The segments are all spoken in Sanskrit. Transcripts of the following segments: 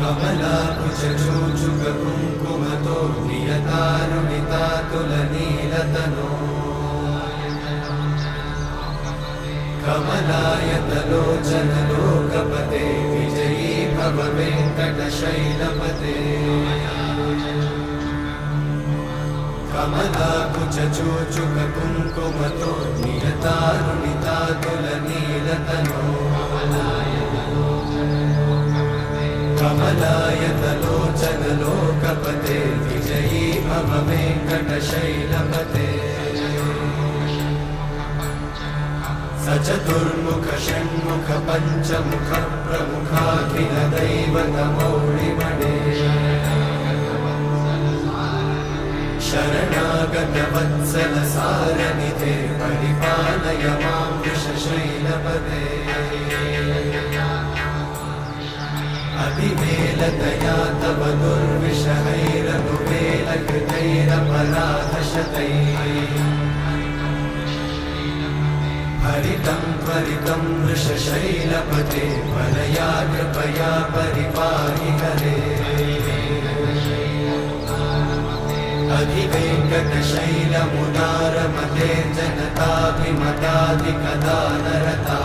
कमलाकुचूचुककुङ्कुमतो नियतारुणितातुलनीलतनो कमलायतलोचनलोकपते विजयी भव वेङ्कटशैलपते कमलाकुचूचुककुङ्कुमतो नियतारुणितातुलनीलतनो कमलायतलोचनलोकपते विजयी भव वेङ्कटशैलपते सचतुर्मुख षण्मुख पञ्चमुख प्रमुखाखिलदैवतमौळिमणे शरणागतवत्सलसारनिधे परिपालय मां वृषशैलपते अतिवेलतया तव दुर्विषहैरनुवेलकृतैरपराधशतैः हरितं त्वरितं वृषशैलपते परया कृपया परिपाहि हरे अधिवेङ्कटशैलमुदारमते जनताभिमताधिकदानरता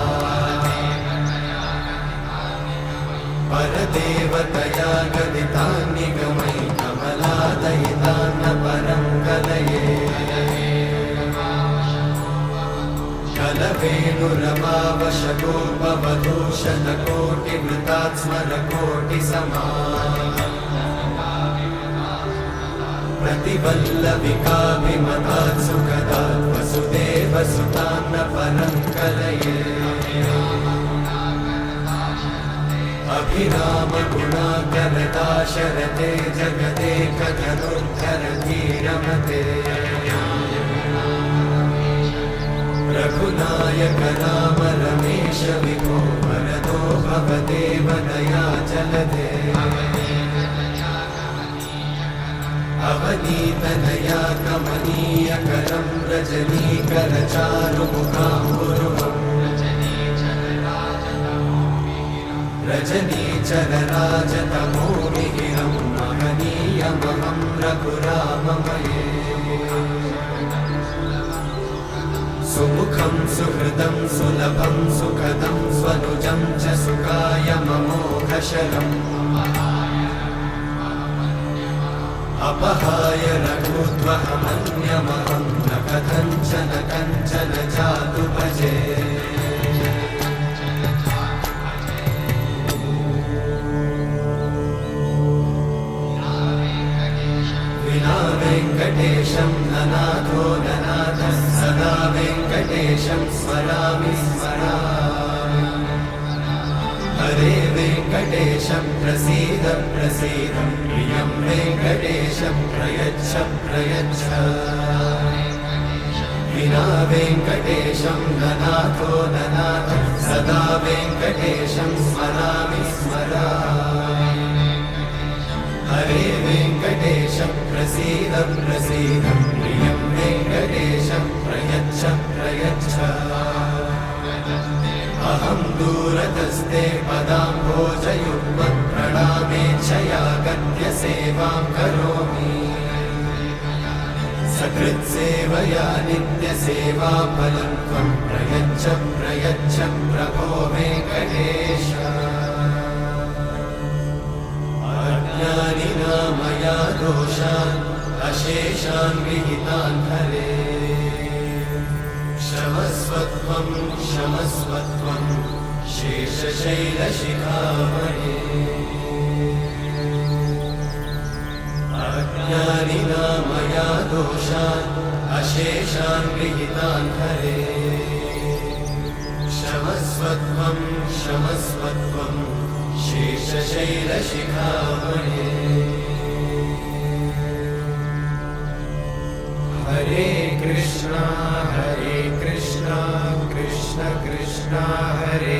परदेवतया गदितान्निगमै कमलादयितान्न परं कलये कलवेणुरमावशगोपवधूषणकोटिवृतात् स्मरकोटिसमा प्रतिवल्लविकाभिमतात् सुखदात् वसुदेवसुतान्न परं कलये अभिरामगुणाकरदाशरथे जगदेकधनुर्धरधीरमते रघुनायक राम रमेश विभो वरदो भवदेव दयाचलधे अवनीतनया कमनीयकरं रजनीकरचारुमुखाम्बुरुहम् रजनीचरराजतमोमिहिरं महनीयमहं रघुराममये सुमुखं सुहृदं सुलभं सुखदं स्वनुजं च सुखाय ममोघशरम् अपहाय रघुत्वहमन्यमहं न कथञ्चन कञ्चन जातु भजे विना वेङ्कटेशं ननाथो ननाथः सदा वेङ्कटेशं स्मरामि स्मरामि हरे वेङ्कटेशं प्रसीद प्रसीद प्रियं वेङ्कटेशं प्रयच्छ प्रयच्छ विना वेङ्कटेशं ननाथो ननाथः सदा वेङ्कटेशं स्मरामि स्मरामि हरे वेङ्कटेशं प्रसीद प्रसीद प्रियं वेङ्कटेशं प्रयच्छ प्रयच्छ अहं दूरतस्ते पदाम्भोजयुग्मप्रणामेच्छया गद्य सेवां करोमि सकृत्सेवया नित्यसेवाफलं त्वं प्रयच्छ प्रयच्छ प्रभो वेङ्कटेश अज्ञानिना मया दोषान् अशेषान् विहितान् हरे क्षमस्वत्वं क्षमस्वत्वं शेषशैलशिखामणे अज्ञानिना मया दोषान् अशेषान् विहितान् हरे क्षमस्वत्वं क्षमस्वत्वं शेषशैलशिखामणे हरे कृष्णा कृष्ण कृष्ण हरे